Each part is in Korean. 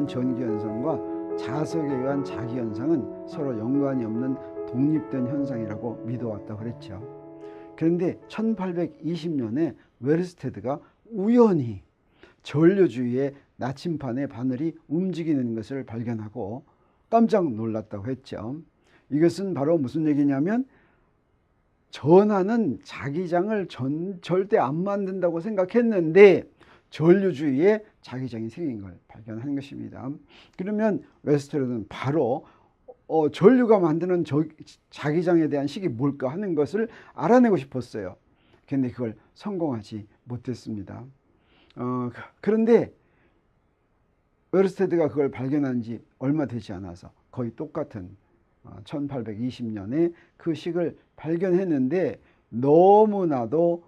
전기현상과 자석에 의한 자기현상은 서로 연관이 없는 독립된 현상이라고 믿어왔다고 그랬죠. 그런데 1820년에 웨르스테드가 우연히 전류주위의 나침판의 바늘이 움직이는 것을 발견하고 깜짝 놀랐다고 했죠. 이것은 바로 무슨 얘기냐면 전하는 자기장을 절대 안 만든다고 생각했는데 전류 주위에 자기장이 생긴 걸 발견한 것입니다. 그러면 웨르스테드는 바로 전류가 만드는 자기장에 대한 식이 뭘까 하는 것을 알아내고 싶었어요. 그런데 그걸 성공하지 못했습니다. 그런데 웨르스테드가 그걸 발견한 지 얼마 되지 않아서 거의 똑같은 1820년에 그 식을 발견했는데 너무나도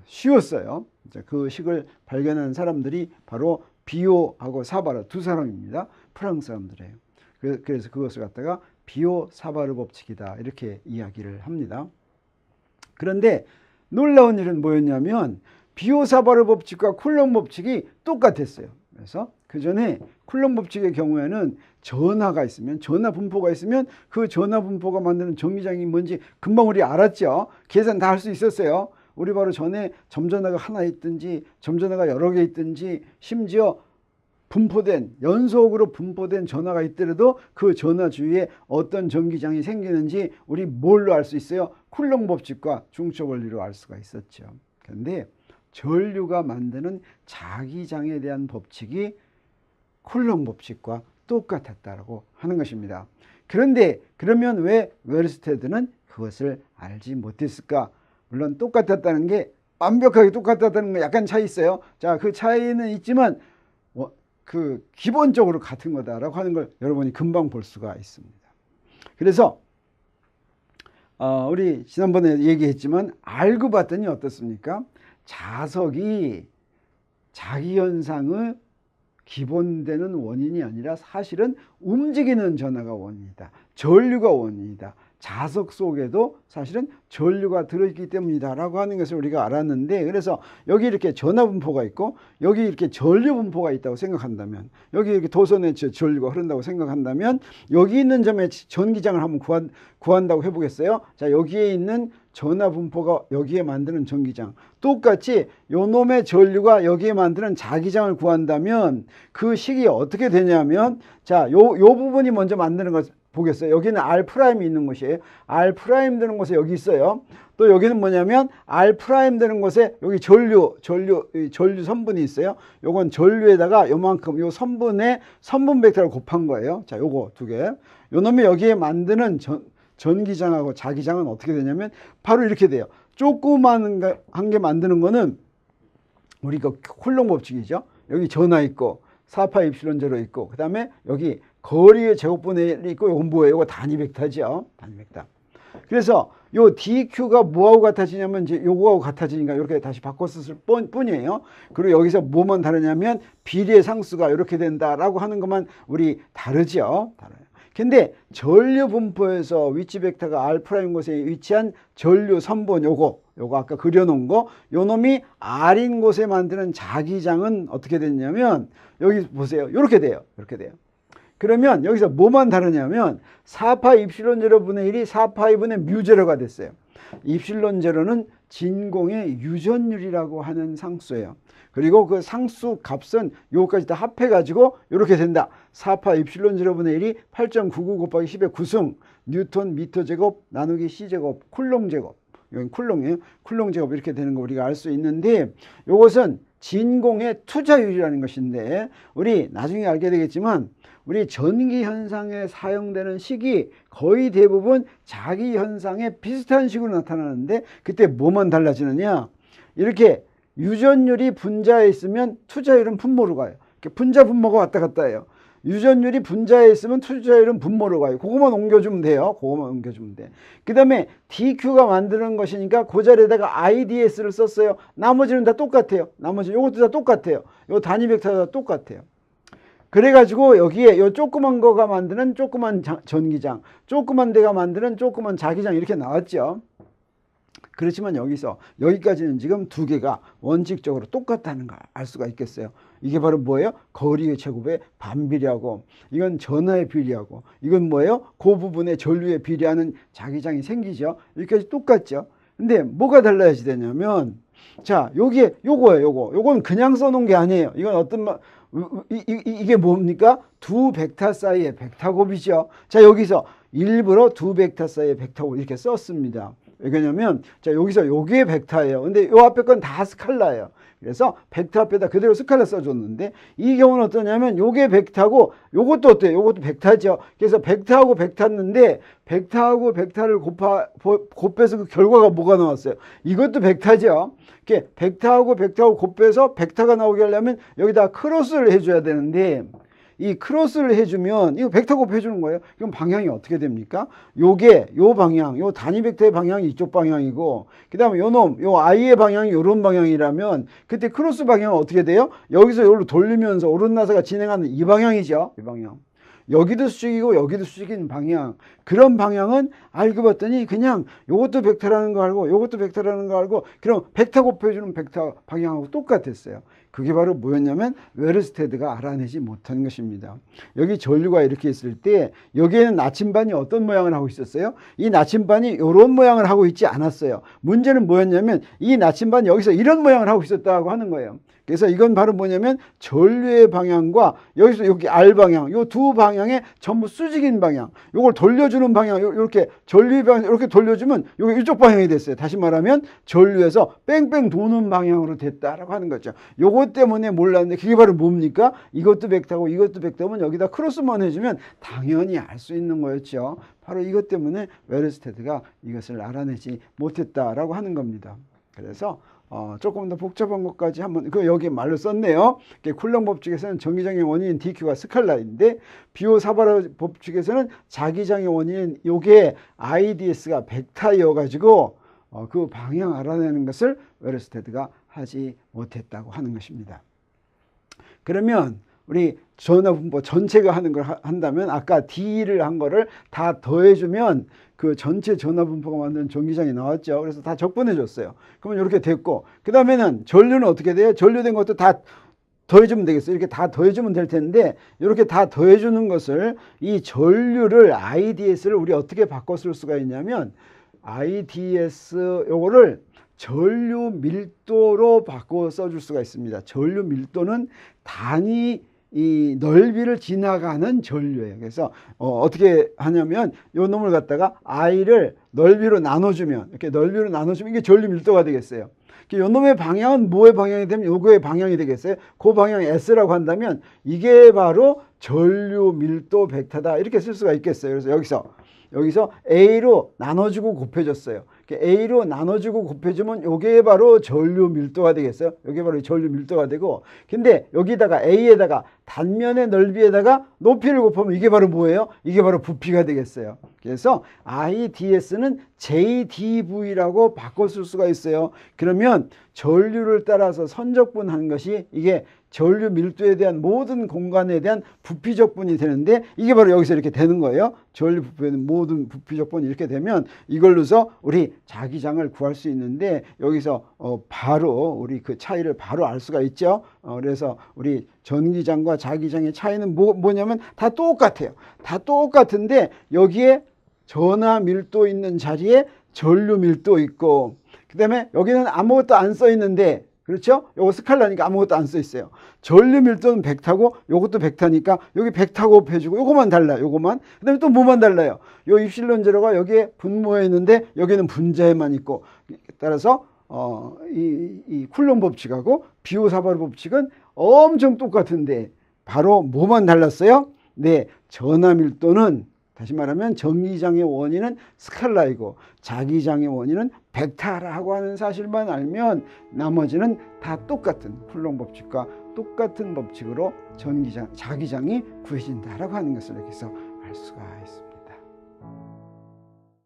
쉬웠어요. 그 식을 발견한 사람들이 바로 비오하고 사바르 두 사람입니다. 프랑스 사람들이에요. 그래서 그것을 갖다가 비오 사바르 법칙이다 이렇게 이야기를 합니다. 그런데 놀라운 일은 뭐였냐면 비오 사바르 법칙과 쿨롱 법칙이 똑같았어요. 그래서 그 전에 쿨롱 법칙의 경우에는 전하가 있으면 전하 분포가 있으면 그 전하 분포가 만드는 전기장이 뭔지 금방 우리 알았죠. 계산 다 할 수 있었어요. 우리 바로 전에 점전하가 하나 있든지 점전하가 여러 개 있든지 심지어 분포된 연속으로 분포된 전하가 있더라도 그 전하 주위에 어떤 전기장이 생기는지 우리 뭘로 알 수 있어요? 쿨롱 법칙과 중첩 원리로 알 수가 있었죠. 그런데 전류가 만드는 자기장에 대한 법칙이 쿨롱 법칙과 똑같았다고 하는 것입니다. 그런데 그러면 왜 웨르스테드는 그것을 알지 못했을까? 물론 똑같았다는 게 완벽하게 똑같았다는 건 약간 차이 있어요. 자, 그 차이는 있지만 그 기본적으로 같은 거다라고 하는 걸 여러분이 금방 볼 수가 있습니다. 그래서 우리 지난번에 얘기했지만 알고 봤더니 어떻습니까? 자석이 자기현상의 기본되는 원인이 아니라 사실은 움직이는 전하가 원인이다. 전류가 원인이다. 자석 속에도 사실은 전류가 들어있기 때문이다 라고 하는 것을 우리가 알았는데, 그래서 여기 이렇게 전하 분포가 있고 여기 이렇게 전류 분포가 있다고 생각한다면, 여기 이렇게 도선에 전류가 흐른다고 생각한다면 여기 있는 점에 전기장을 한번 구한다고 해보겠어요. 자, 여기에 있는 전하 분포가 여기에 만드는 전기장, 똑같이 요 놈의 전류가 여기에 만드는 자기장을 구한다면 그 식이 어떻게 되냐면, 자, 요 부분이 먼저 만드는 것 보겠어요. 여기는 R' 있는 곳이에요. R' 되는 곳에 여기 있어요. 또 여기는 뭐냐면 R' 되는 곳에 여기 전류 선분이 있어요. 요건 전류에다가 요만큼 요 선분의 선분 벡터를 곱한 거예요. 자, 요거 두 개. 요 놈이 여기에 만드는 전기장하고 자기장은 어떻게 되냐면 바로 이렇게 돼요. 조그만 한 개 만드는 거는 우리가 쿨롱 법칙이죠. 여기 전하 있고 4파 입실론 제로 있고, 그 다음에 여기 거리의 제곱분의 1이 있고, 이건 뭐예요? 이거 단위 벡터죠. 단위 벡터. 그래서 요 DQ가 뭐하고 같아지냐면 이제 요거하고 같아지니까 이렇게 다시 바꿔 썼을 뿐이에요. 그리고 여기서 뭐만 다르냐면 비례 상수가 이렇게 된다라고 하는 것만 우리 다르죠. 다르요. 근데 전류 분포에서 위치 벡터가 R' 곳에 위치한 전류 선분 요거 아까 그려놓은 거, 요 놈이 R인 곳에 만드는 자기장은 어떻게 됐냐면 여기 보세요. 이렇게 돼요. 이렇게 돼요. 그러면 여기서 뭐만 다르냐면 4파 입실론 제로분의 1이 4파이분의 뮤 제로가 됐어요. 입실론 제로는 진공의 유전율이라고 하는 상수예요. 그리고 그 상수 값은 요거까지 다 합해가지고 이렇게 된다. 4파 입실론 제로분의 1이 8.99 곱하기 10의 9승 뉴턴 미터 제곱 나누기 C 제곱 쿨롱 제곱. 여기 쿨롱이에요. 쿨롱 제곱 이렇게 되는 거 우리가 알 수 있는데, 요것은 진공의 투자율이라는 것인데 우리 나중에 알게 되겠지만 우리 전기 현상에 사용되는 식이 거의 대부분 자기 현상에 비슷한 식으로 나타나는데, 그때 뭐만 달라지느냐, 이렇게 유전율이 분자에 있으면 투자율은 분모로 가요. 이렇게 분자 분모가 왔다 갔다 해요. 유전율이 분자에 있으면 투자율은 분모로 가요. 그것만 옮겨주면 돼요. 그것만 옮겨주면 돼. 그 다음에 DQ가 만드는 것이니까 그 자리에다가 IDS를 썼어요. 나머지는 다 똑같아요. 나머지 요것도 다 똑같아요. 요 단위 벡터가 다 똑같아요. 그래가지고 여기에 요 조그만 거가 만드는 조그만 전기장, 조그만 데가 만드는 조그만 자기장 이렇게 나왔죠. 그렇지만 여기서 여기까지는 지금 두 개가 원칙적으로 똑같다는 걸 알 수가 있겠어요. 이게 바로 뭐예요? 거리의 제곱에 반비례하고, 이건 전하에 비례하고, 이건 뭐예요? 그 부분에 전류에 비례하는 자기장이 생기죠. 여기까지 똑같죠. 근데 뭐가 달라야지 되냐면, 자, 요게 요거예요. 요건 그냥 써놓은 게 아니에요. 이건 어떤 이게 뭡니까? 두 벡터 사이의 벡터 곱이죠. 자, 여기서 일부러 두 벡터 사이의 벡터 곱을 이렇게 썼습니다. 왜냐면 자, 여기서 요게 벡터예요. 근데 요 앞에 건 다 스칼라예요. 그래서 벡터 앞에다 그대로 스칼라 써줬는데, 이 경우는 어떠냐면 요게 벡터고 요것도 어때요? 요것도 벡터죠. 그래서 벡터하고 벡터인데 벡터하고 벡터를 곱해서 그 결과가 뭐가 나왔어요? 이것도 벡터죠. 이렇게 벡터하고 벡터하고 곱해서 벡터가 나오게 하려면 여기다 크로스를 해줘야 되는데, 이 크로스를 해주면 이거 벡터 곱해주는 거예요. 그럼 방향이 어떻게 됩니까? 요게 요 방향, 요 단위 벡터의 방향이 이쪽 방향이고, 그 다음에 요 i의 방향이 요런 방향이라면 그때 크로스 방향은 어떻게 돼요? 여기서 여기로 돌리면서 오른나사가 진행하는 이 방향이죠. 이 방향. 여기도 수직이고 여기도 수직인 방향. 그런 방향은 알고 봤더니 그냥 요것도 벡터라는 거 알고 요것도 벡터라는 거 알고, 그럼 벡터 곱해주는 벡터 방향하고 똑같았어요. 그게 바로 뭐였냐면 웨르스테드가 알아내지 못한 것입니다. 여기 전류가 이렇게 있을 때 여기에는 나침반이 어떤 모양을 하고 있었어요? 이 나침반이 이런 모양을 하고 있지 않았어요. 문제는 뭐였냐면 이 나침반이 여기서 이런 모양을 하고 있었다고 하는 거예요. 그래서 이건 바로 뭐냐면 전류의 방향과 여기서 여기 R 방향, 요 두 방향에 전부 수직인 방향, 요걸 돌려주는 방향, 이렇게 전류의 방향 이렇게 돌려주면 요게 이쪽 방향이 됐어요. 다시 말하면 전류에서 뺑뺑 도는 방향으로 됐다라고 하는 거죠. 요것 때문에 몰랐는데 그게 바로 뭡니까? 이것도 벡터고 이것도 벡터면 여기다 크로스만 해주면 당연히 알 수 있는 거였죠. 바로 이것 때문에 웨르스테드가 이것을 알아내지 못했다라고 하는 겁니다. 그래서 조금 더 복잡한 것까지 한번 여기 말로 썼네요. 쿨롱 법칙에서는 전기장의 원인인 dq가 스칼라인데, 비오-사바르 법칙에서는 자기장의 원인인 요게 IDS가 벡터여 가지고 그 방향 알아내는 것을 웨르스테드가 하지 못했다고 하는 것입니다. 그러면 우리 전하분포 전체가 하는 걸 한다면 아까 D를 한 거를 다 더해주면 그 전체 전하분포가 만든 전기장이 나왔죠. 그래서 다 적분해 줬어요. 그러면 이렇게 됐고, 그 다음에는 전류는 어떻게 돼요? 전류된 것도 다 더해주면 되겠어요. 이렇게 다 더해주면 될 텐데, 이렇게 다 더해주는 것을, 이 전류를 IDS를 우리 어떻게 바꿔 쓸 수가 있냐면, IDS 요거를 전류 밀도로 바꿔 써줄 수가 있습니다. 전류 밀도는 단위 이 넓이를 지나가는 전류예요. 그래서 어떻게 하냐면 요 놈을 갖다가 I를 넓이로 나눠주면, 이렇게 넓이로 나눠주면 이게 전류 밀도가 되겠어요. 요 놈의 방향은 뭐의 방향이 되면 요거의 방향이 되겠어요. 그 방향이 S라고 한다면 이게 바로 전류 밀도 벡터다, 이렇게 쓸 수가 있겠어요. 그래서 여기서 A로 나눠주고 곱해줬어요. A로 나눠주고 곱해주면 요게 바로 전류 밀도가 되겠어요. 요게 바로 전류 밀도가 되고, 근데 여기다가 A에다가 단면의 넓이에다가 높이를 곱하면 이게 바로 뭐예요? 이게 바로 부피가 되겠어요. 그래서 IDS는 JDV라고 바꿔 쓸 수가 있어요. 그러면 전류를 따라서 선적분한 것이 이게 전류 밀도에 대한 모든 공간에 대한 부피적분이 되는데, 이게 바로 여기서 이렇게 되는 거예요. 전류 부피에 대한 모든 부피적분이 이렇게 되면 이걸로서 우리 자기장을 구할 수 있는데, 여기서 바로 우리 그 차이를 바로 알 수가 있죠. 그래서 우리 전기장과 자기장의 차이는 뭐냐면 다 똑같아요. 다 똑같은데 여기에 전하 밀도 있는 자리에 전류 밀도 있고, 그 다음에 여기는 아무것도 안 써 있는데, 그렇죠? 요거 스칼라니까 아무것도 안 써 있어요. 전류 밀도는 벡터고 요것도 벡터니까 여기 벡터 곱해주고 요거만 달라요. 요거만. 그 다음에 또 뭐만 달라요? 요 입실론 제로가 여기에 분모에 있는데 여기는 분자에만 있고, 따라서 이 쿨롱 법칙하고 비오-사바르 법칙은 엄청 똑같은데 바로 뭐만 달랐어요? 네, 전하 밀도는, 다시 말하면 전기장의 원인은 스칼라이고 자기장의 원인은 벡터라고 하는 사실만 알면 나머지는 다 똑같은 쿨롱 법칙과 똑같은 법칙으로 자기장이 구해진다라고 하는 것을 여기서 알 수가 있습니다.